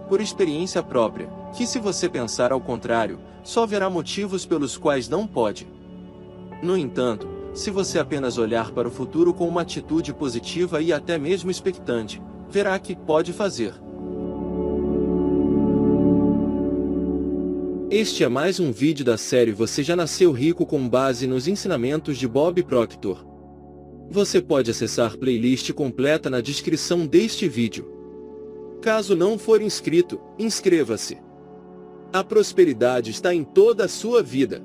por experiência própria, que se você pensar ao contrário, só verá motivos pelos quais não pode. No entanto, se você apenas olhar para o futuro com uma atitude positiva e até mesmo expectante, verá que pode fazer. Este é mais um vídeo da série Você Já Nasceu Rico com base nos ensinamentos de Bob Proctor. Você pode acessar a playlist completa na descrição deste vídeo. Caso não for inscrito, inscreva-se. A prosperidade está em toda a sua vida.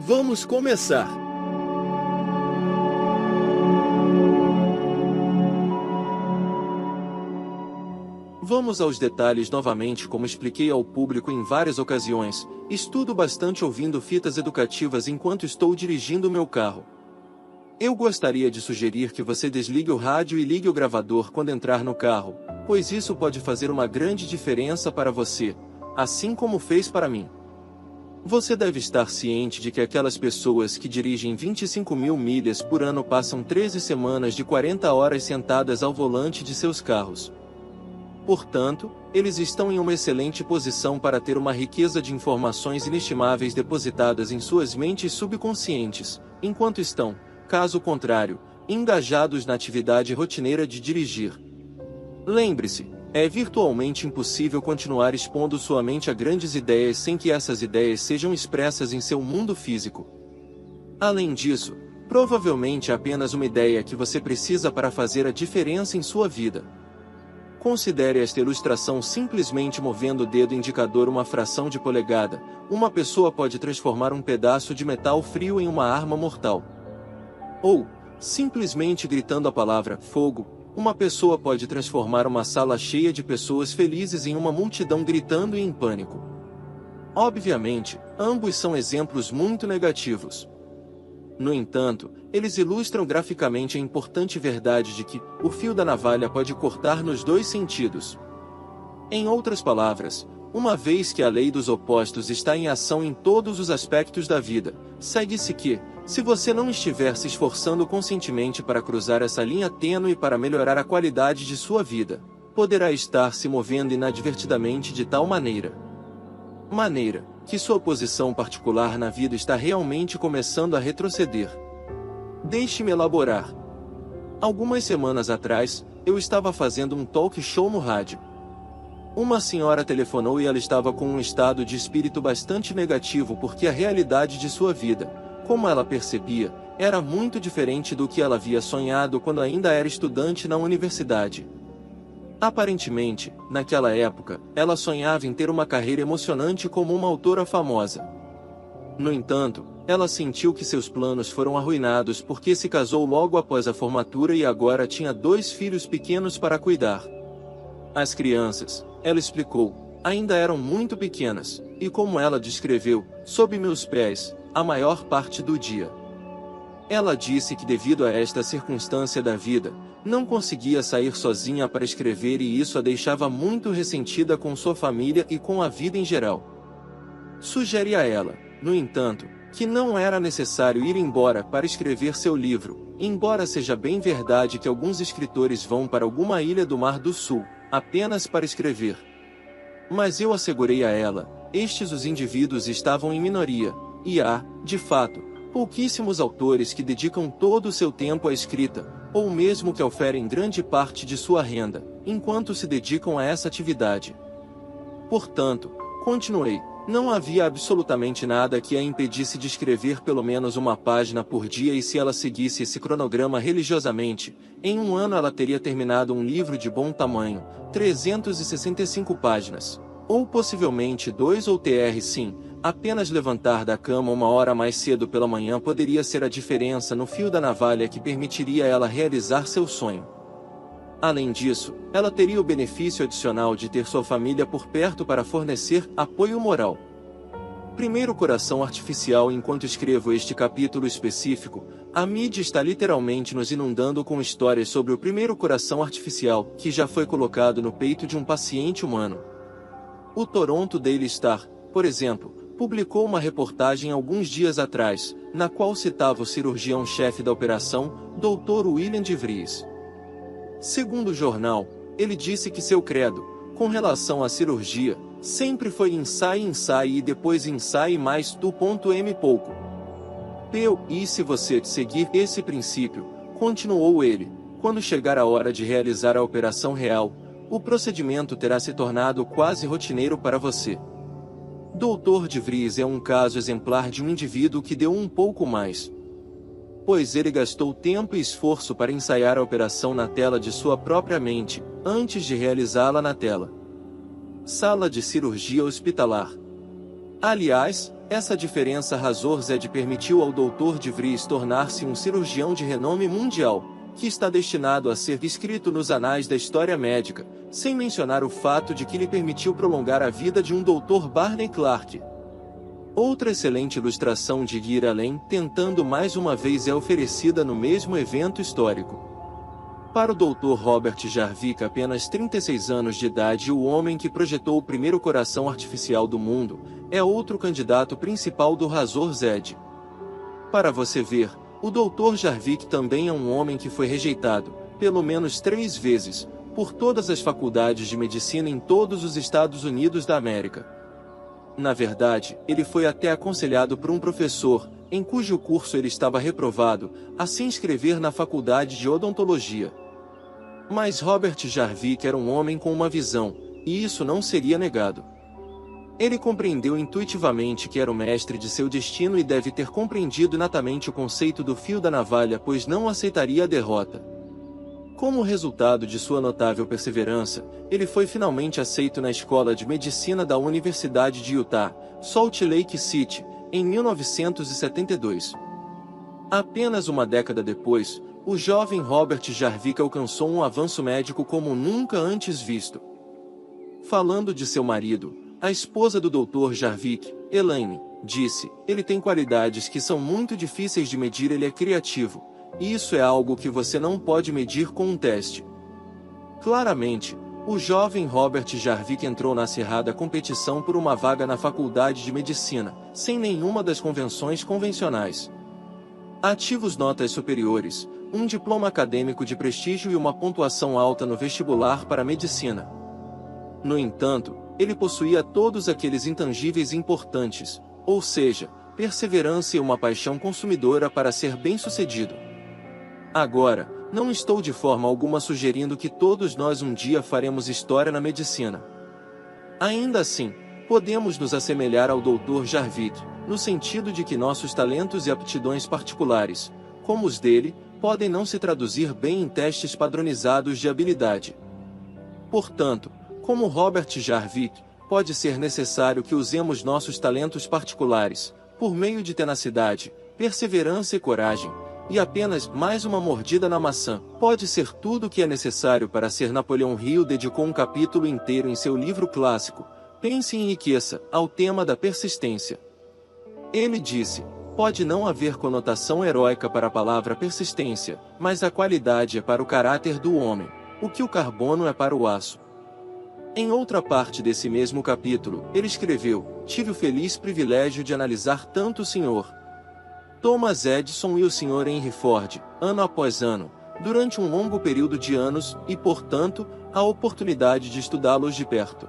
Vamos começar! Vamos aos detalhes novamente. Como expliquei ao público em várias ocasiões, estudo bastante ouvindo fitas educativas enquanto estou dirigindo meu carro. Eu gostaria de sugerir que você desligue o rádio e ligue o gravador quando entrar no carro, pois isso pode fazer uma grande diferença para você, assim como fez para mim. Você deve estar ciente de que aquelas pessoas que dirigem 25.000 milhas por ano passam 13 semanas de 40 horas sentadas ao volante de seus carros. Portanto, eles estão em uma excelente posição para ter uma riqueza de informações inestimáveis depositadas em suas mentes subconscientes, enquanto estão, caso contrário, engajados na atividade rotineira de dirigir. Lembre-se, é virtualmente impossível continuar expondo sua mente a grandes ideias sem que essas ideias sejam expressas em seu mundo físico. Além disso, provavelmente é apenas uma ideia que você precisa para fazer a diferença em sua vida. Considere esta ilustração: simplesmente movendo o dedo indicador uma fração de polegada, uma pessoa pode transformar um pedaço de metal frio em uma arma mortal. Ou, simplesmente gritando a palavra fogo, uma pessoa pode transformar uma sala cheia de pessoas felizes em uma multidão gritando e em pânico. Obviamente, ambos são exemplos muito negativos. No entanto, eles ilustram graficamente a importante verdade de que o fio da navalha pode cortar nos dois sentidos. Em outras palavras, uma vez que a lei dos opostos está em ação em todos os aspectos da vida, segue-se que, se você não estiver se esforçando conscientemente para cruzar essa linha tênue para melhorar a qualidade de sua vida, poderá estar se movendo inadvertidamente de tal maneira que sua posição particular na vida está realmente começando a retroceder. Deixe-me elaborar. Algumas semanas atrás, eu estava fazendo um talk show no rádio. Uma senhora telefonou e ela estava com um estado de espírito bastante negativo porque a realidade de sua vida, como ela percebia, era muito diferente do que ela havia sonhado quando ainda era estudante na universidade. Aparentemente, naquela época, ela sonhava em ter uma carreira emocionante como uma autora famosa. No entanto, ela sentiu que seus planos foram arruinados porque se casou logo após a formatura e agora tinha 2 filhos pequenos para cuidar. As crianças, ela explicou, ainda eram muito pequenas, e como ela descreveu, sob meus pés, a maior parte do dia. Ela disse que devido a esta circunstância da vida, não conseguia sair sozinha para escrever e isso a deixava muito ressentida com sua família e com a vida em geral. Sugere a ela, no entanto, que não era necessário ir embora para escrever seu livro, embora seja bem verdade que alguns escritores vão para alguma ilha do Mar do Sul, apenas para escrever. Mas eu assegurei a ela, os indivíduos estavam em minoria, e há, de fato, pouquíssimos autores que dedicam todo o seu tempo à escrita, ou mesmo que oferem grande parte de sua renda, enquanto se dedicam a essa atividade. Portanto, continuei, não havia absolutamente nada que a impedisse de escrever pelo menos uma página por dia e se ela seguisse esse cronograma religiosamente, em um ano ela teria terminado um livro de bom tamanho, 365 páginas. Ou possivelmente 2 ou sim, apenas levantar da cama uma hora mais cedo pela manhã poderia ser a diferença no fio da navalha que permitiria a ela realizar seu sonho. Além disso, ela teria o benefício adicional de ter sua família por perto para fornecer apoio moral. Primeiro coração artificial. Enquanto escrevo este capítulo específico, a mídia está literalmente nos inundando com histórias sobre o primeiro coração artificial, que já foi colocado no peito de um paciente humano. O Toronto Daily Star, por exemplo, publicou uma reportagem alguns dias atrás, na qual citava o cirurgião-chefe da operação, Dr. William de Vries. Segundo o jornal, ele disse que seu credo, Com relação à cirurgia, sempre foi ensaie e depois ensaie mais tu.m pouco. E se você seguir esse princípio, continuou ele, quando chegar a hora de realizar a operação real, o procedimento terá se tornado quase rotineiro para você. Dr. de Vries é um caso exemplar de um indivíduo que deu um pouco mais, pois ele gastou tempo e esforço para ensaiar a operação na tela de sua própria mente, antes de realizá-la na tela. Sala de cirurgia hospitalar. Aliás, essa diferença Razor-Zed permitiu ao Dr. de Vries tornar-se um cirurgião de renome mundial, que está destinado a ser escrito nos anais da história médica, sem mencionar o fato de que lhe permitiu prolongar a vida de um Dr. Barney Clark. Outra excelente ilustração de ir além, tentando mais uma vez, é oferecida no mesmo evento histórico. Para o Dr. Robert Jarvik, apenas 36 anos de idade e o homem que projetou o primeiro coração artificial do mundo, é outro candidato principal do Razor-Zed. Para você ver, o Dr. Jarvik também é um homem que foi rejeitado, pelo menos 3 vezes, por todas as faculdades de medicina em todos os Estados Unidos da América. Na verdade, ele foi até aconselhado por um professor, em cujo curso ele estava reprovado, a se inscrever na faculdade de odontologia. Mas Robert Jarvik era um homem com uma visão, e isso não seria negado. Ele compreendeu intuitivamente que era o mestre de seu destino e deve ter compreendido inatamente o conceito do fio da navalha, pois não aceitaria a derrota. Como resultado de sua notável perseverança, ele foi finalmente aceito na Escola de Medicina da Universidade de Utah, Salt Lake City, em 1972. Apenas uma década depois, o jovem Robert Jarvik alcançou um avanço médico como nunca antes visto. Falando de seu marido, a esposa do Dr. Jarvik, Elaine, disse: ele tem qualidades que são muito difíceis de medir. Ele é criativo. E isso é algo que você não pode medir com um teste. Claramente, o jovem Robert Jarvik entrou na acirrada competição por uma vaga na faculdade de medicina, sem nenhuma das convenções convencionais. Ativos notas superiores, um diploma acadêmico de prestígio e uma pontuação alta no vestibular para medicina. No entanto, ele possuía todos aqueles intangíveis importantes, ou seja, perseverança e uma paixão consumidora para ser bem-sucedido. Agora, não estou de forma alguma sugerindo que todos nós um dia faremos história na medicina. Ainda assim, podemos nos assemelhar ao Dr. Jarvik, no sentido de que nossos talentos e aptidões particulares, como os dele, podem não se traduzir bem em testes padronizados de habilidade. Portanto, como Robert Jarvik, pode ser necessário que usemos nossos talentos particulares, por meio de tenacidade, perseverança e coragem, e apenas mais uma mordida na maçã pode ser tudo o que é necessário para ser. Napoleão Hill dedicou um capítulo inteiro em seu livro clássico, Pense e Enriqueça, ao tema da persistência. Ele disse: pode não haver conotação heróica para a palavra persistência, mas a qualidade é para o caráter do homem, o que o carbono é para o aço. Em outra parte desse mesmo capítulo, ele escreveu: tive o feliz privilégio de analisar tanto o Sr. Thomas Edison e o Sr. Henry Ford, ano após ano, durante um longo período de anos, e portanto, a oportunidade de estudá-los de perto.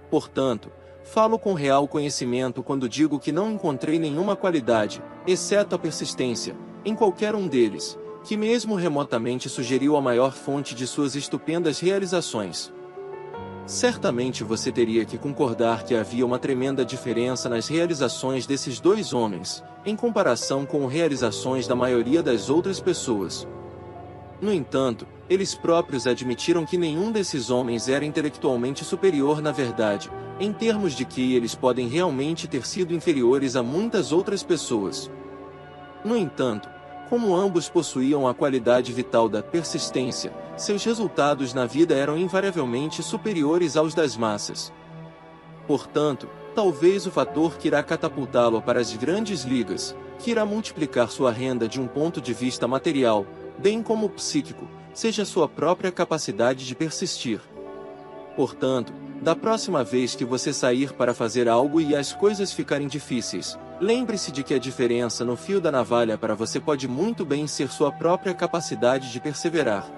Portanto, falo com real conhecimento quando digo que não encontrei nenhuma qualidade, exceto a persistência, em qualquer um deles, que mesmo remotamente sugeriu a maior fonte de suas estupendas realizações. Certamente você teria que concordar que havia uma tremenda diferença nas realizações desses dois homens, em comparação com realizações da maioria das outras pessoas. No entanto, eles próprios admitiram que nenhum desses homens era intelectualmente superior na verdade, em termos de que eles podem realmente ter sido inferiores a muitas outras pessoas. No entanto, como ambos possuíam a qualidade vital da persistência, seus resultados na vida eram invariavelmente superiores aos das massas. Portanto, talvez o fator que irá catapultá-lo para as grandes ligas, que irá multiplicar sua renda de um ponto de vista material, bem como psíquico, seja sua própria capacidade de persistir. Portanto, da próxima vez que você sair para fazer algo e as coisas ficarem difíceis, lembre-se de que a diferença no fio da navalha para você pode muito bem ser sua própria capacidade de perseverar.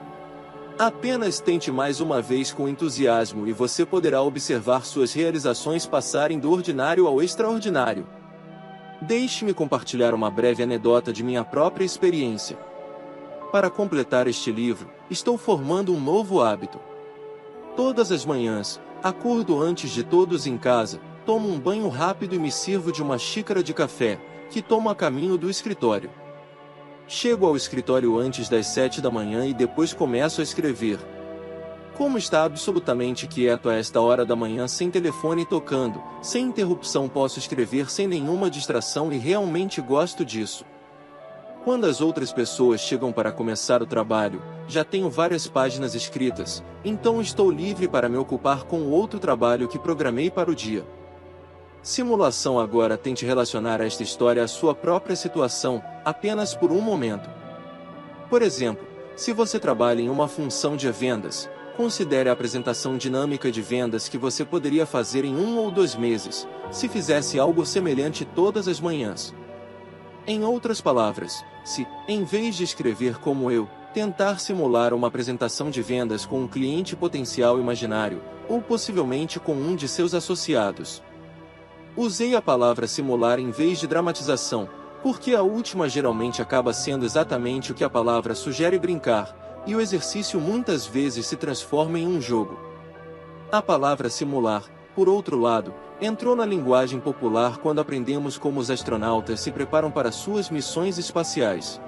Apenas tente mais uma vez com entusiasmo e você poderá observar suas realizações passarem do ordinário ao extraordinário. Deixe-me compartilhar uma breve anedota de minha própria experiência. Para completar este livro, estou formando um novo hábito. Todas as manhãs, acordo antes de todos em casa, tomo um banho rápido e me sirvo de uma xícara de café, que tomo a caminho do escritório. Chego ao escritório antes das 7 da manhã e depois começo a escrever. Como está absolutamente quieto a esta hora da manhã sem telefone tocando, sem interrupção, posso escrever sem nenhuma distração e realmente gosto disso. Quando as outras pessoas chegam para começar o trabalho, já tenho várias páginas escritas, então estou livre para me ocupar com o outro trabalho que programei para o dia. Simulação. Agora tente relacionar esta história à sua própria situação, apenas por um momento. Por exemplo, se você trabalha em uma função de vendas, considere a apresentação dinâmica de vendas que você poderia fazer em 1 ou 2 meses, se fizesse algo semelhante todas as manhãs. Em outras palavras, se, em vez de escrever como eu, tentar simular uma apresentação de vendas com um cliente potencial imaginário, ou possivelmente com um de seus associados. Usei a palavra simular em vez de dramatização, porque a última geralmente acaba sendo exatamente o que a palavra sugere: brincar, e o exercício muitas vezes se transforma em um jogo. A palavra simular, por outro lado, entrou na linguagem popular quando aprendemos como os astronautas se preparam para suas missões espaciais.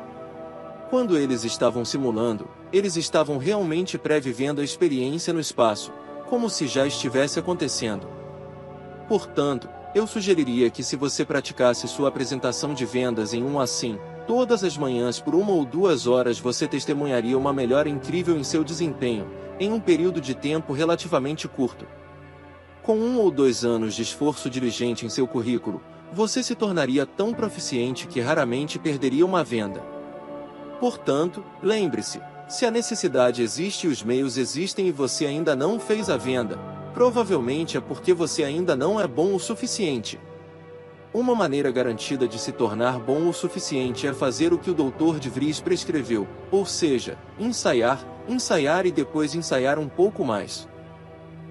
Quando eles estavam simulando, eles estavam realmente pré-vivendo a experiência no espaço, como se já estivesse acontecendo. Portanto, eu sugeriria que, se você praticasse sua apresentação de vendas em assim, todas as manhãs por 1 ou 2 horas, você testemunharia uma melhora incrível em seu desempenho, em um período de tempo relativamente curto. Com 1 ou 2 anos de esforço diligente em seu currículo, você se tornaria tão proficiente que raramente perderia uma venda. Portanto, lembre-se, se a necessidade existe e os meios existem e você ainda não fez a venda, provavelmente é porque você ainda não é bom o suficiente. Uma maneira garantida de se tornar bom o suficiente é fazer o que o Dr. de Vries prescreveu, ou seja, ensaiar, ensaiar e depois ensaiar um pouco mais.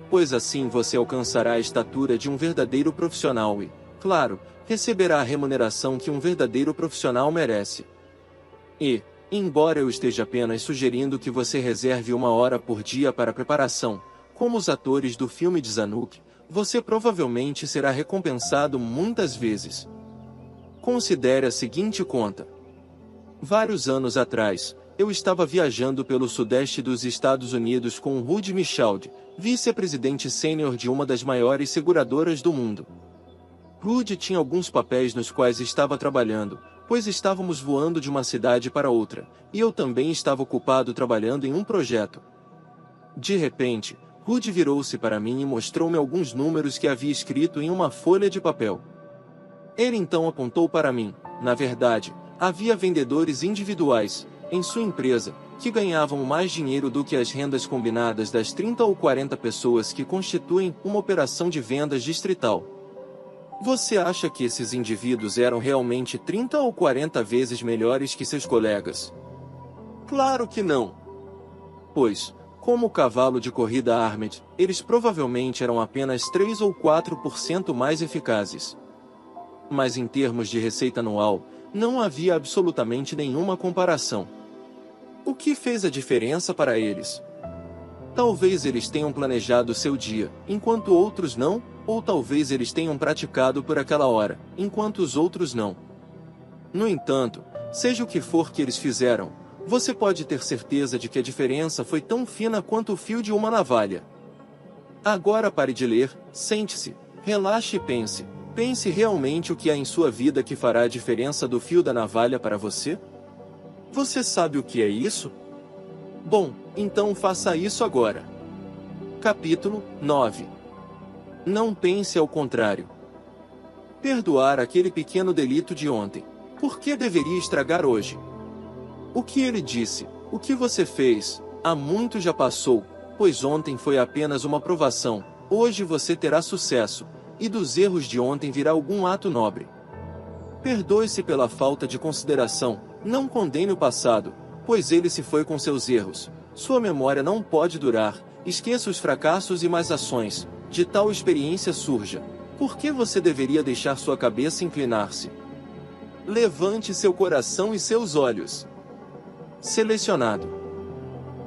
Pois assim você alcançará a estatura de um verdadeiro profissional e, claro, receberá a remuneração que um verdadeiro profissional merece. E, embora eu esteja apenas sugerindo que você reserve 1 hora por dia para preparação, como os atores do filme de Zanuck, você provavelmente será recompensado muitas vezes. Considere a seguinte conta. Vários anos atrás, eu estava viajando pelo sudeste dos Estados Unidos com Rudy Michaud, vice-presidente sênior de uma das maiores seguradoras do mundo. Rudy tinha alguns papéis nos quais estava trabalhando, pois estávamos voando de uma cidade para outra, e eu também estava ocupado trabalhando em um projeto. De repente, Rudy virou-se para mim e mostrou-me alguns números que havia escrito em uma folha de papel. Ele então apontou para mim. Na verdade, havia vendedores individuais, em sua empresa, que ganhavam mais dinheiro do que as rendas combinadas das 30 ou 40 pessoas que constituem uma operação de vendas distrital. Você acha que esses indivíduos eram realmente 30 ou 40 vezes melhores que seus colegas? Claro que não. Pois, como o cavalo de corrida Armed, eles provavelmente eram apenas 3 ou 4% mais eficazes. Mas em termos de receita anual, não havia absolutamente nenhuma comparação. O que fez a diferença para eles? Talvez eles tenham planejado seu dia, enquanto outros não, ou talvez eles tenham praticado por aquela hora, enquanto os outros não. No entanto, seja o que for que eles fizeram, você pode ter certeza de que a diferença foi tão fina quanto o fio de uma navalha. Agora pare de ler, sente-se, relaxe e pense. Pense realmente o que há em sua vida que fará a diferença do fio da navalha para você? Você sabe o que é isso? Bom, então faça isso agora. Capítulo 9. Não pense ao contrário. Perdoar aquele pequeno delito de ontem. Por que deveria estragar hoje? O que ele disse, o que você fez, há muito já passou, pois ontem foi apenas uma provação, hoje você terá sucesso, e dos erros de ontem virá algum ato nobre. Perdoe-se pela falta de consideração, não condene o passado, pois ele se foi com seus erros, Sua memória não pode durar, esqueça os fracassos e más ações, de tal experiência surja. Por que você deveria deixar sua cabeça inclinar-se? Levante seu coração e seus olhos. Selecionado.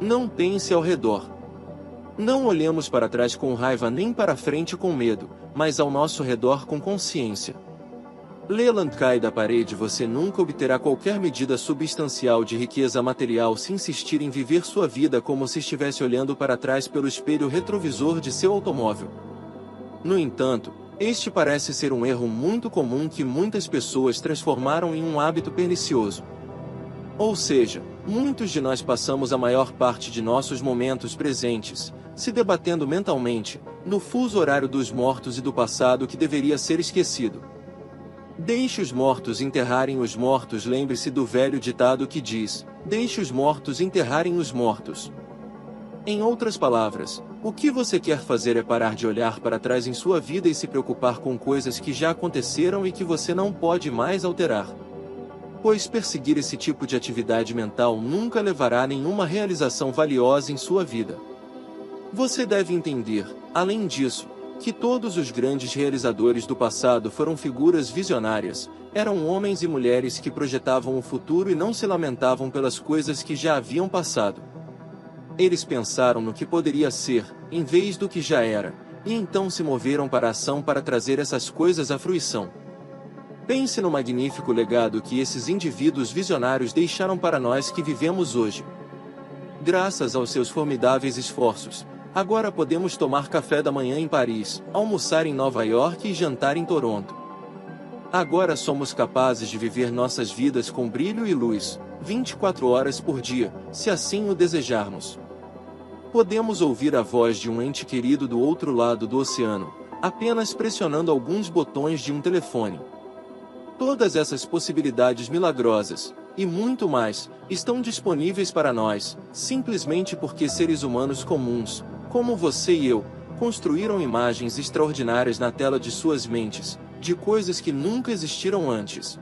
Não pense ao redor. Não olhemos para trás com raiva nem para frente com medo, mas ao nosso redor com consciência. Leland cai da parede. Você nunca obterá qualquer medida substancial de riqueza material se insistir em viver sua vida como se estivesse olhando para trás pelo espelho retrovisor de seu automóvel. No entanto, este parece ser um erro muito comum que muitas pessoas transformaram em um hábito pernicioso. Ou seja, muitos de nós passamos a maior parte de nossos momentos presentes, se debatendo mentalmente, no fuso horário dos mortos e do passado que deveria ser esquecido. Deixe os mortos enterrarem os mortos. Lembre-se do velho ditado que diz: deixe os mortos enterrarem os mortos. Em outras palavras, o que você quer fazer é parar de olhar para trás em sua vida e se preocupar com coisas que já aconteceram e que você não pode mais alterar. Pois perseguir esse tipo de atividade mental nunca levará a nenhuma realização valiosa em sua vida. Você deve entender, além disso, que todos os grandes realizadores do passado foram figuras visionárias, eram homens e mulheres que projetavam o futuro e não se lamentavam pelas coisas que já haviam passado. Eles pensaram no que poderia ser, em vez do que já era, e então se moveram para a ação para trazer essas coisas à fruição. Pense no magnífico legado que esses indivíduos visionários deixaram para nós que vivemos hoje. Graças aos seus formidáveis esforços, agora podemos tomar café da manhã em Paris, almoçar em Nova York e jantar em Toronto. Agora somos capazes de viver nossas vidas com brilho e luz, 24 horas por dia, se assim o desejarmos. Podemos ouvir a voz de um ente querido do outro lado do oceano, apenas pressionando alguns botões de um telefone. Todas essas possibilidades milagrosas, e muito mais, estão disponíveis para nós, simplesmente porque seres humanos comuns, como você e eu, construíram imagens extraordinárias na tela de suas mentes, de coisas que nunca existiram antes.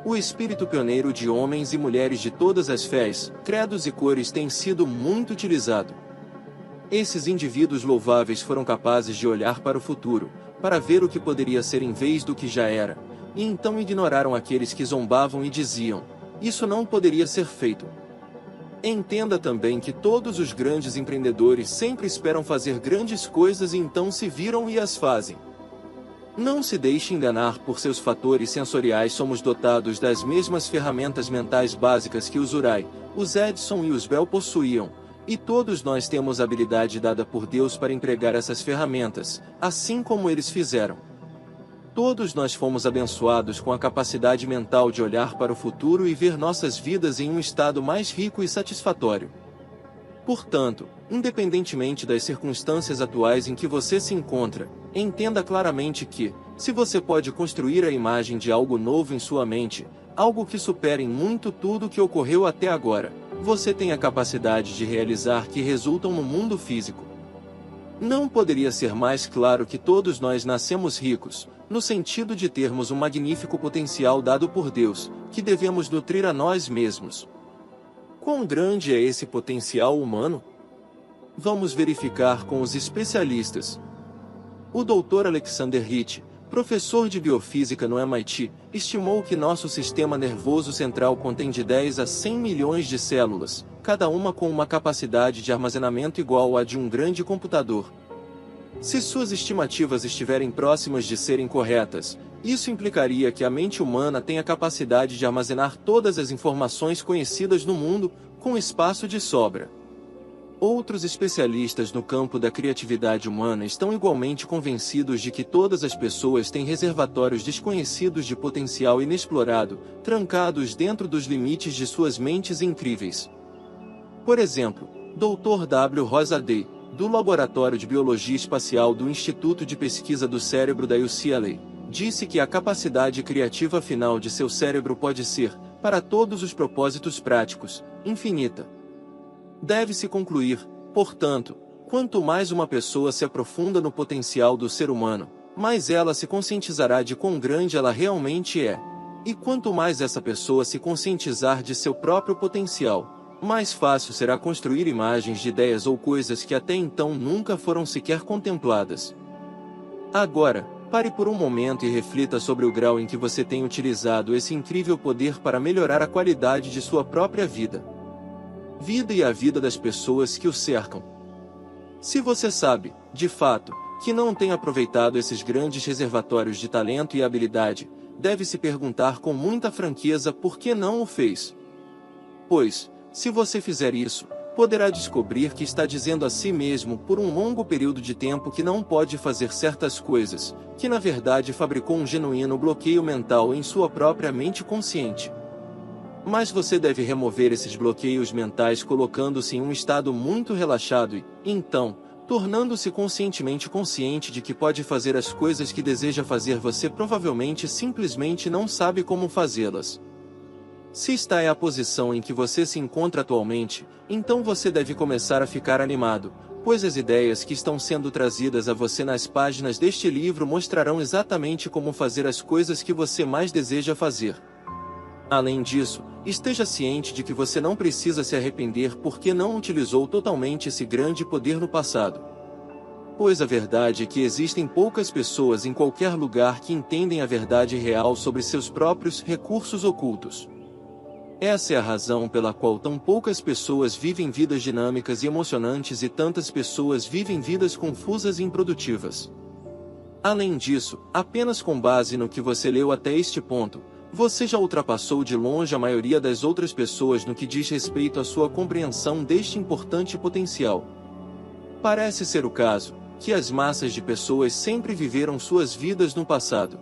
O espírito pioneiro de homens e mulheres de todas as fés, credos e cores tem sido muito utilizado. Esses indivíduos louváveis foram capazes de olhar para o futuro, para ver o que poderia ser em vez do que já era, e então ignoraram aqueles que zombavam e diziam: isso não poderia ser feito. Entenda também que todos os grandes empreendedores sempre esperam fazer grandes coisas e então se viram e as fazem. Não se deixe enganar por seus fatores sensoriais. Somos dotados das mesmas ferramentas mentais básicas que os Urai, os Edison e os Bell possuíam, e todos nós temos a habilidade dada por Deus para empregar essas ferramentas, assim como eles fizeram. Todos nós fomos abençoados com a capacidade mental de olhar para o futuro e ver nossas vidas em um estado mais rico e satisfatório. Portanto, independentemente das circunstâncias atuais em que você se encontra, entenda claramente que, se você pode construir a imagem de algo novo em sua mente, algo que supere em muito tudo o que ocorreu até agora, você tem a capacidade de realizar que resultam no mundo físico. Não poderia ser mais claro que todos nós nascemos ricos, no sentido de termos um magnífico potencial dado por Deus, que devemos nutrir a nós mesmos. Quão grande é esse potencial humano? Vamos verificar com os especialistas. O Dr. Alexander Hitch, professor de biofísica no MIT, estimou que nosso sistema nervoso central contém de 10 a 100 milhões de células, cada uma com uma capacidade de armazenamento igual à de um grande computador. Se suas estimativas estiverem próximas de serem corretas, isso implicaria que a mente humana tem a capacidade de armazenar todas as informações conhecidas no mundo, com espaço de sobra. Outros especialistas no campo da criatividade humana estão igualmente convencidos de que todas as pessoas têm reservatórios desconhecidos de potencial inexplorado, trancados dentro dos limites de suas mentes incríveis. Por exemplo, Dr. W. Rosa Day, do Laboratório de Biologia Espacial do Instituto de Pesquisa do Cérebro da UCLA, disse que a capacidade criativa final de seu cérebro pode ser, para todos os propósitos práticos, infinita. Deve-se concluir, portanto, quanto mais uma pessoa se aprofunda no potencial do ser humano, mais ela se conscientizará de quão grande ela realmente é. E quanto mais essa pessoa se conscientizar de seu próprio potencial, mais fácil será construir imagens de ideias ou coisas que até então nunca foram sequer contempladas. Agora, pare por um momento e reflita sobre o grau em que você tem utilizado esse incrível poder para melhorar a qualidade de sua própria vida e a vida das pessoas que o cercam. Se você sabe, de fato, que não tem aproveitado esses grandes reservatórios de talento e habilidade, deve se perguntar com muita franqueza por que não o fez. Pois, se você fizer isso, poderá descobrir que está dizendo a si mesmo por um longo período de tempo que não pode fazer certas coisas, que na verdade fabricou um genuíno bloqueio mental em sua própria mente consciente. Mas você deve remover esses bloqueios mentais colocando-se em um estado muito relaxado e, então, tornando-se conscientemente consciente de que pode fazer as coisas que deseja fazer. Você provavelmente simplesmente não sabe como fazê-las. Se esta é a posição em que você se encontra atualmente, então você deve começar a ficar animado, pois as ideias que estão sendo trazidas a você nas páginas deste livro mostrarão exatamente como fazer as coisas que você mais deseja fazer. Além disso, esteja ciente de que você não precisa se arrepender porque não utilizou totalmente esse grande poder no passado. Pois a verdade é que existem poucas pessoas em qualquer lugar que entendem a verdade real sobre seus próprios recursos ocultos. Essa é a razão pela qual tão poucas pessoas vivem vidas dinâmicas e emocionantes e tantas pessoas vivem vidas confusas e improdutivas. Além disso, apenas com base no que você leu até este ponto, você já ultrapassou de longe a maioria das outras pessoas no que diz respeito à sua compreensão deste importante potencial. Parece ser o caso, que as massas de pessoas sempre viveram suas vidas no passado.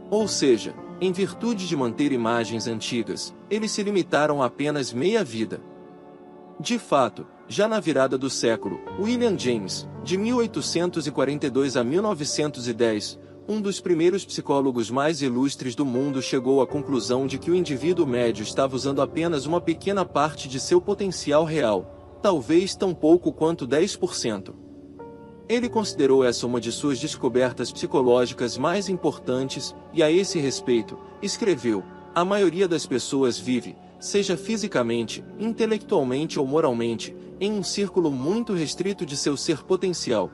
Ou seja, em virtude de manter imagens antigas, eles se limitaram a apenas meia vida. De fato, já na virada do século, William James, de 1842 a 1910, um dos primeiros psicólogos mais ilustres do mundo, chegou à conclusão de que o indivíduo médio estava usando apenas uma pequena parte de seu potencial real, talvez tão pouco quanto 10%. Ele considerou essa uma de suas descobertas psicológicas mais importantes, e a esse respeito, escreveu: a maioria das pessoas vive, seja fisicamente, intelectualmente ou moralmente, em um círculo muito restrito de seu ser potencial.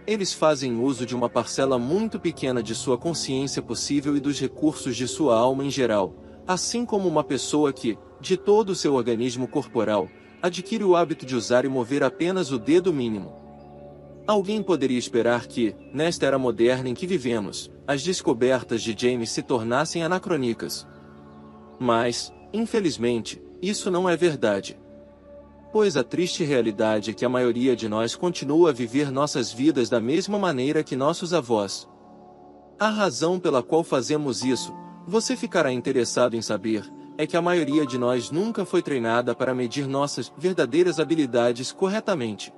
Eles fazem uso de uma parcela muito pequena de sua consciência possível e dos recursos de sua alma em geral, assim como uma pessoa que, de todo o seu organismo corporal, adquire o hábito de usar e mover apenas o dedo mínimo. Alguém poderia esperar que, nesta era moderna em que vivemos, as descobertas de James se tornassem anacrônicas. Mas, infelizmente, isso não é verdade. Pois a triste realidade é que a maioria de nós continua a viver nossas vidas da mesma maneira que nossos avós. A razão pela qual fazemos isso, você ficará interessado em saber, é que a maioria de nós nunca foi treinada para medir nossas verdadeiras habilidades corretamente.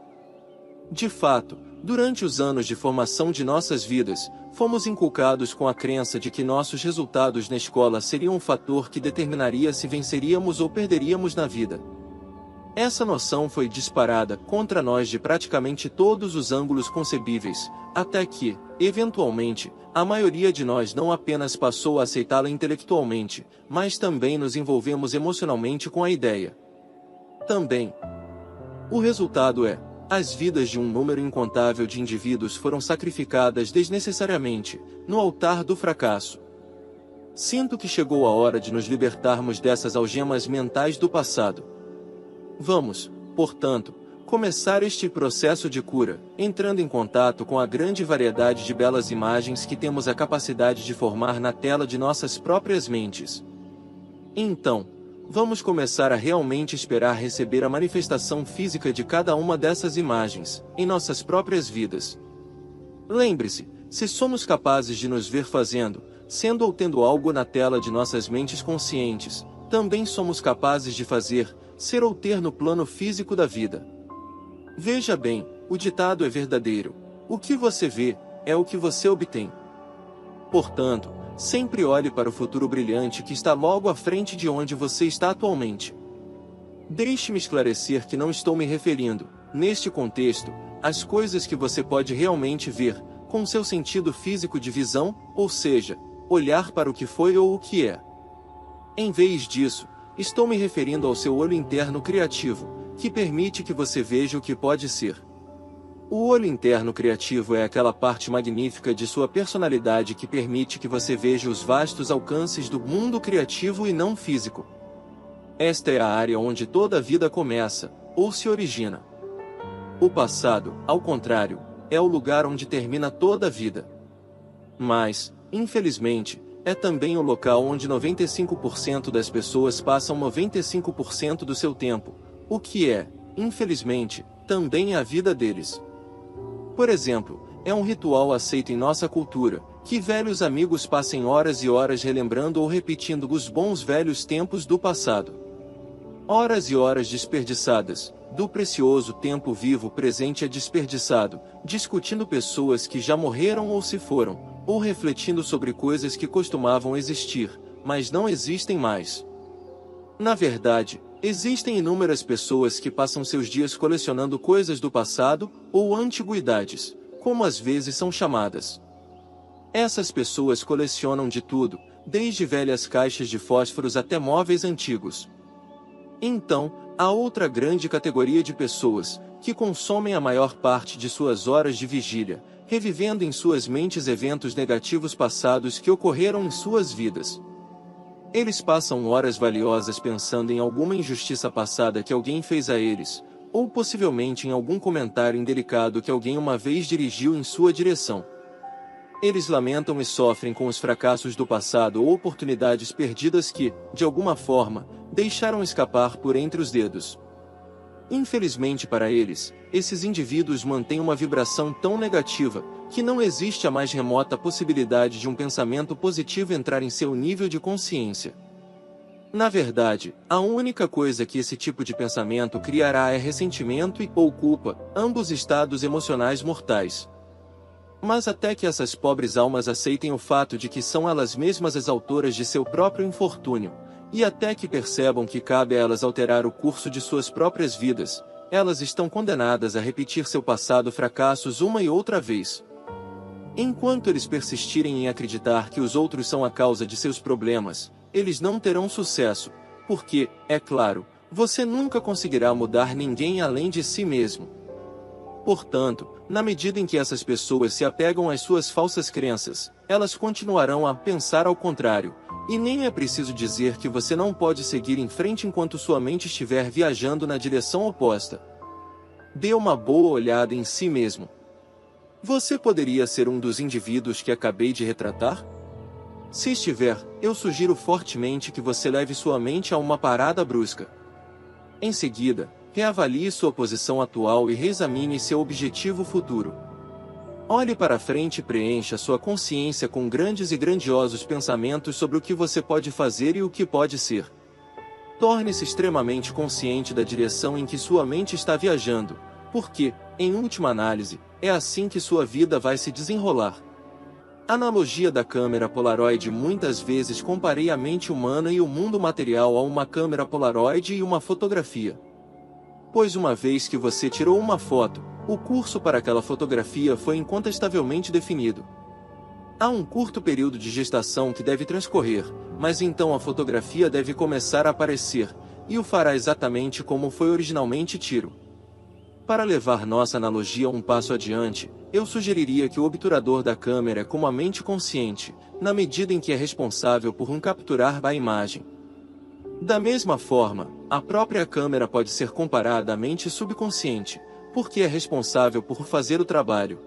De fato, durante os anos de formação de nossas vidas, fomos inculcados com a crença de que nossos resultados na escola seriam um fator que determinaria se venceríamos ou perderíamos na vida. Essa noção foi disparada contra nós de praticamente todos os ângulos concebíveis, até que, eventualmente, a maioria de nós não apenas passou a aceitá-la intelectualmente, mas também nos envolvemos emocionalmente com a ideia. Também. O resultado é: as vidas de um número incontável de indivíduos foram sacrificadas desnecessariamente, no altar do fracasso. Sinto que chegou a hora de nos libertarmos dessas algemas mentais do passado. Vamos, portanto, começar este processo de cura, entrando em contato com a grande variedade de belas imagens que temos a capacidade de formar na tela de nossas próprias mentes. Então, vamos começar a realmente esperar receber a manifestação física de cada uma dessas imagens, em nossas próprias vidas. Lembre-se, se somos capazes de nos ver fazendo, sendo ou tendo algo na tela de nossas mentes conscientes, também somos capazes de fazer, ser ou ter no plano físico da vida. Veja bem, o ditado é verdadeiro: o que você vê, é o que você obtém. Portanto, sempre olhe para o futuro brilhante que está logo à frente de onde você está atualmente. Deixe-me esclarecer que não estou me referindo, neste contexto, às coisas que você pode realmente ver, com seu sentido físico de visão, ou seja, olhar para o que foi ou o que é. Em vez disso, estou me referindo ao seu olho interno criativo, que permite que você veja o que pode ser. O olho interno criativo é aquela parte magnífica de sua personalidade que permite que você veja os vastos alcances do mundo criativo e não físico. Esta é a área onde toda a vida começa, ou se origina. O passado, ao contrário, é o lugar onde termina toda a vida. Mas, infelizmente, é também o local onde 95% das pessoas passam 95% do seu tempo, o que é, infelizmente, também a vida deles. Por exemplo, é um ritual aceito em nossa cultura, que velhos amigos passem horas e horas relembrando ou repetindo os bons velhos tempos do passado. Horas e horas desperdiçadas, do precioso tempo vivo presente é desperdiçado, discutindo pessoas que já morreram ou se foram, ou refletindo sobre coisas que costumavam existir, mas não existem mais. Na verdade, existem inúmeras pessoas que passam seus dias colecionando coisas do passado, ou antiguidades, como às vezes são chamadas. Essas pessoas colecionam de tudo, desde velhas caixas de fósforos até móveis antigos. Então, há outra grande categoria de pessoas, que consomem a maior parte de suas horas de vigília, revivendo em suas mentes eventos negativos passados que ocorreram em suas vidas. Eles passam horas valiosas pensando em alguma injustiça passada que alguém fez a eles, ou possivelmente em algum comentário indelicado que alguém uma vez dirigiu em sua direção. Eles lamentam e sofrem com os fracassos do passado ou oportunidades perdidas que, de alguma forma, deixaram escapar por entre os dedos. Infelizmente para eles, esses indivíduos mantêm uma vibração tão negativa, que não existe a mais remota possibilidade de um pensamento positivo entrar em seu nível de consciência. Na verdade, a única coisa que esse tipo de pensamento criará é ressentimento ou culpa, ambos estados emocionais mortais. Mas até que essas pobres almas aceitem o fato de que são elas mesmas as autoras de seu próprio infortúnio, e até que percebam que cabe a elas alterar o curso de suas próprias vidas, elas estão condenadas a repetir seu passado fracassos uma e outra vez. Enquanto eles persistirem em acreditar que os outros são a causa de seus problemas, eles não terão sucesso, porque, é claro, você nunca conseguirá mudar ninguém além de si mesmo. Portanto, na medida em que essas pessoas se apegam às suas falsas crenças, elas continuarão a pensar ao contrário, e nem é preciso dizer que você não pode seguir em frente enquanto sua mente estiver viajando na direção oposta. Dê uma boa olhada em si mesmo. Você poderia ser um dos indivíduos que acabei de retratar? Se estiver, eu sugiro fortemente que você leve sua mente a uma parada brusca. Em seguida, reavalie sua posição atual e reexamine seu objetivo futuro. Olhe para frente e preencha sua consciência com grandes e grandiosos pensamentos sobre o que você pode fazer e o que pode ser. Torne-se extremamente consciente da direção em que sua mente está viajando, porque, em última análise, é assim que sua vida vai se desenrolar. A analogia da câmera Polaroid. Muitas vezes comparei a mente humana e o mundo material a uma câmera Polaroid e uma fotografia. Pois uma vez que você tirou uma foto, o curso para aquela fotografia foi incontestavelmente definido. Há um curto período de gestação que deve transcorrer, mas então a fotografia deve começar a aparecer, e o fará exatamente como foi originalmente tiro. Para levar nossa analogia um passo adiante, eu sugeriria que o obturador da câmera é como a mente consciente, na medida em que é responsável por capturar a imagem. Da mesma forma, a própria câmera pode ser comparada à mente subconsciente, porque é responsável por fazer o trabalho.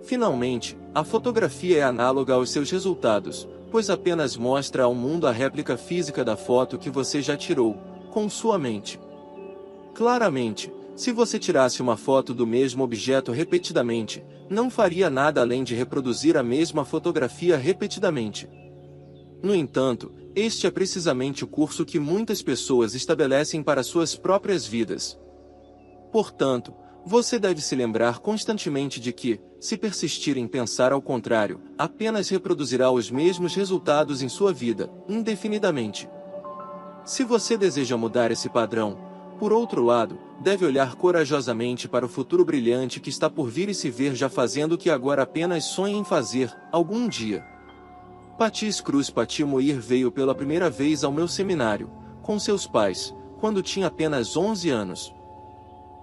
Finalmente, a fotografia é análoga aos seus resultados, pois apenas mostra ao mundo a réplica física da foto que você já tirou, com sua mente. Claramente, se você tirasse uma foto do mesmo objeto repetidamente, não faria nada além de reproduzir a mesma fotografia repetidamente. No entanto, este é precisamente o curso que muitas pessoas estabelecem para suas próprias vidas. Portanto, você deve se lembrar constantemente de que, se persistir em pensar ao contrário, apenas reproduzirá os mesmos resultados em sua vida, indefinidamente. Se você deseja mudar esse padrão, por outro lado, deve olhar corajosamente para o futuro brilhante que está por vir e se ver já fazendo o que agora apenas sonha em fazer, algum dia. Patis Cruz Pati Moir veio pela primeira vez ao meu seminário, com seus pais, quando tinha apenas 11 anos.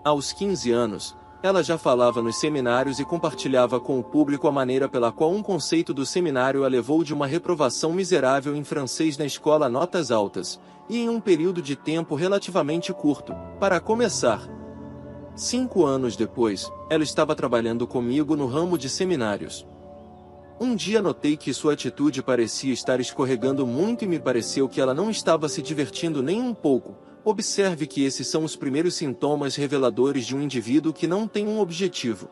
Aos 15 anos, ela já falava nos seminários e compartilhava com o público a maneira pela qual um conceito do seminário a levou de uma reprovação miserável em francês na escola a notas altas, e em um período de tempo relativamente curto, para começar. 5 anos depois, ela estava trabalhando comigo no ramo de seminários. Um dia notei que sua atitude parecia estar escorregando muito e me pareceu que ela não estava se divertindo nem um pouco. Observe que esses são os primeiros sintomas reveladores de um indivíduo que não tem um objetivo.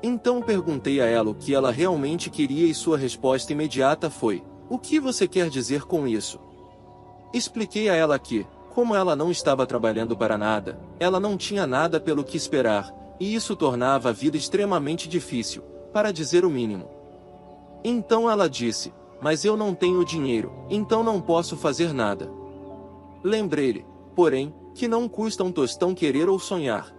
Então perguntei a ela o que ela realmente queria e sua resposta imediata foi: "O que você quer dizer com isso?" Expliquei a ela que, como ela não estava trabalhando para nada, ela não tinha nada pelo que esperar, e isso tornava a vida extremamente difícil, para dizer o mínimo. Então ela disse: "Mas eu não tenho dinheiro, então não posso fazer nada." Lembrei-lhe, porém, que não custa um tostão querer ou sonhar.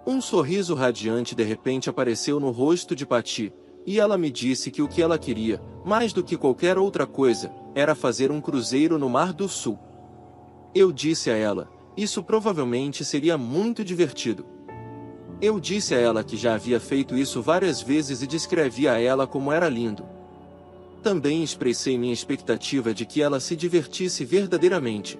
Um sorriso radiante de repente apareceu no rosto de Patty, e ela me disse que o que ela queria, mais do que qualquer outra coisa, era fazer um cruzeiro no Mar do Sul. Eu disse a ela: "Isso provavelmente seria muito divertido." Eu disse a ela que já havia feito isso várias vezes e descrevi a ela como era lindo. Também expressei minha expectativa de que ela se divertisse verdadeiramente.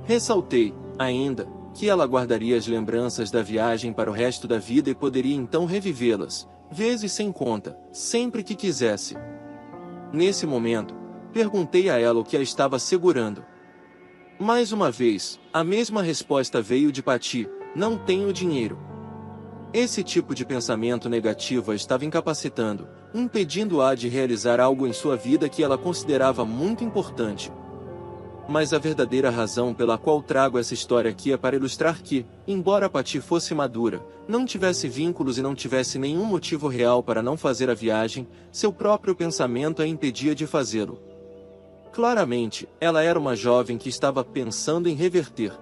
Ressaltei, ainda, que ela guardaria as lembranças da viagem para o resto da vida e poderia então revivê-las, vezes sem conta, sempre que quisesse. Nesse momento, perguntei a ela o que a estava segurando. Mais uma vez, a mesma resposta veio de Patty: "Não tenho dinheiro." Esse tipo de pensamento negativo a estava incapacitando, impedindo-a de realizar algo em sua vida que ela considerava muito importante. Mas a verdadeira razão pela qual trago essa história aqui é para ilustrar que, embora Patty fosse madura, não tivesse vínculos e não tivesse nenhum motivo real para não fazer a viagem, seu próprio pensamento a impedia de fazê-lo. Claramente, ela era uma jovem que estava pensando em reverter.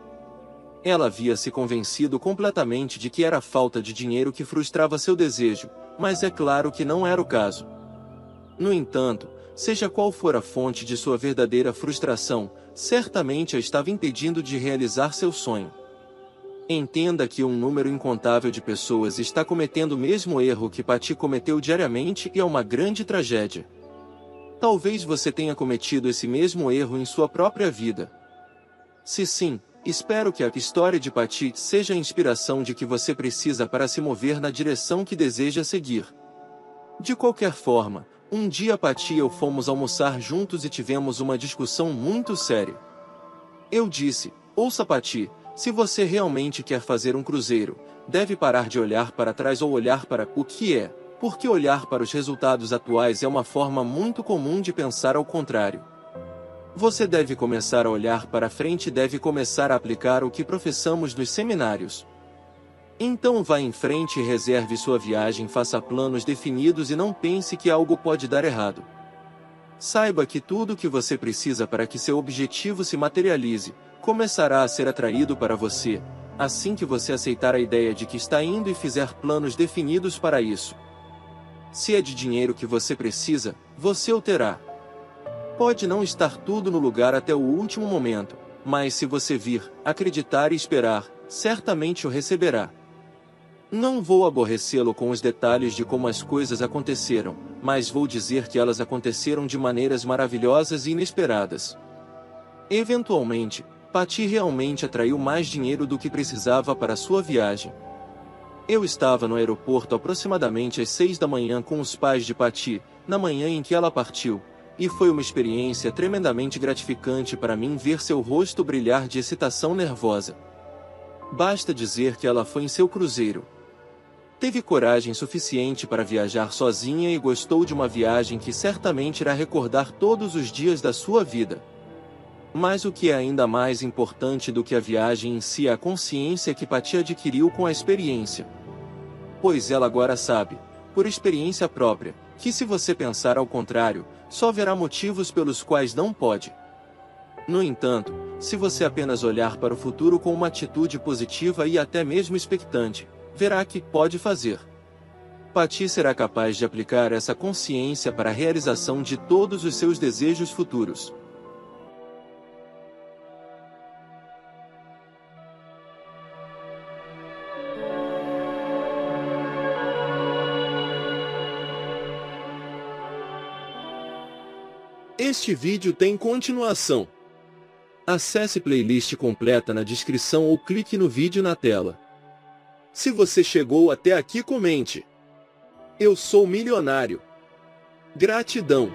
Ela havia se convencido completamente de que era a falta de dinheiro que frustrava seu desejo, mas é claro que não era o caso. No entanto, seja qual for a fonte de sua verdadeira frustração, certamente a estava impedindo de realizar seu sonho. Entenda que um número incontável de pessoas está cometendo o mesmo erro que Patty cometeu diariamente e é uma grande tragédia. Talvez você tenha cometido esse mesmo erro em sua própria vida. Se sim, espero que a história de Patty seja a inspiração de que você precisa para se mover na direção que deseja seguir. De qualquer forma, um dia Patty e eu fomos almoçar juntos e tivemos uma discussão muito séria. Eu disse: "Ouça Patty, se você realmente quer fazer um cruzeiro, deve parar de olhar para trás ou olhar para o que é, porque olhar para os resultados atuais é uma forma muito comum de pensar ao contrário. Você deve começar a olhar para frente e deve começar a aplicar o que professamos nos seminários. Então vá em frente e reserve sua viagem, faça planos definidos e não pense que algo pode dar errado. Saiba que tudo o que você precisa para que seu objetivo se materialize, começará a ser atraído para você, assim que você aceitar a ideia de que está indo e fizer planos definidos para isso. Se é de dinheiro que você precisa, você o terá. Pode não estar tudo no lugar até o último momento, mas se você vir, acreditar e esperar, certamente o receberá. Não vou aborrecê-lo com os detalhes de como as coisas aconteceram, mas vou dizer que elas aconteceram de maneiras maravilhosas e inesperadas. Eventualmente, Patty realmente atraiu mais dinheiro do que precisava para sua viagem. Eu estava no aeroporto aproximadamente às 6 da manhã com os pais de Patty, na manhã em que ela partiu, e foi uma experiência tremendamente gratificante para mim ver seu rosto brilhar de excitação nervosa. Basta dizer que ela foi em seu cruzeiro. Teve coragem suficiente para viajar sozinha e gostou de uma viagem que certamente irá recordar todos os dias da sua vida. Mas o que é ainda mais importante do que a viagem em si é a consciência que Patty adquiriu com a experiência. Pois ela agora sabe, por experiência própria, que se você pensar ao contrário, só haverá motivos pelos quais não pode. No entanto, se você apenas olhar para o futuro com uma atitude positiva e até mesmo expectante, verá que pode fazer. Patty será capaz de aplicar essa consciência para a realização de todos os seus desejos futuros. Este vídeo tem continuação. Acesse playlist completa na descrição ou clique no vídeo na tela. Se você chegou até aqui, comente: eu sou milionário. Gratidão.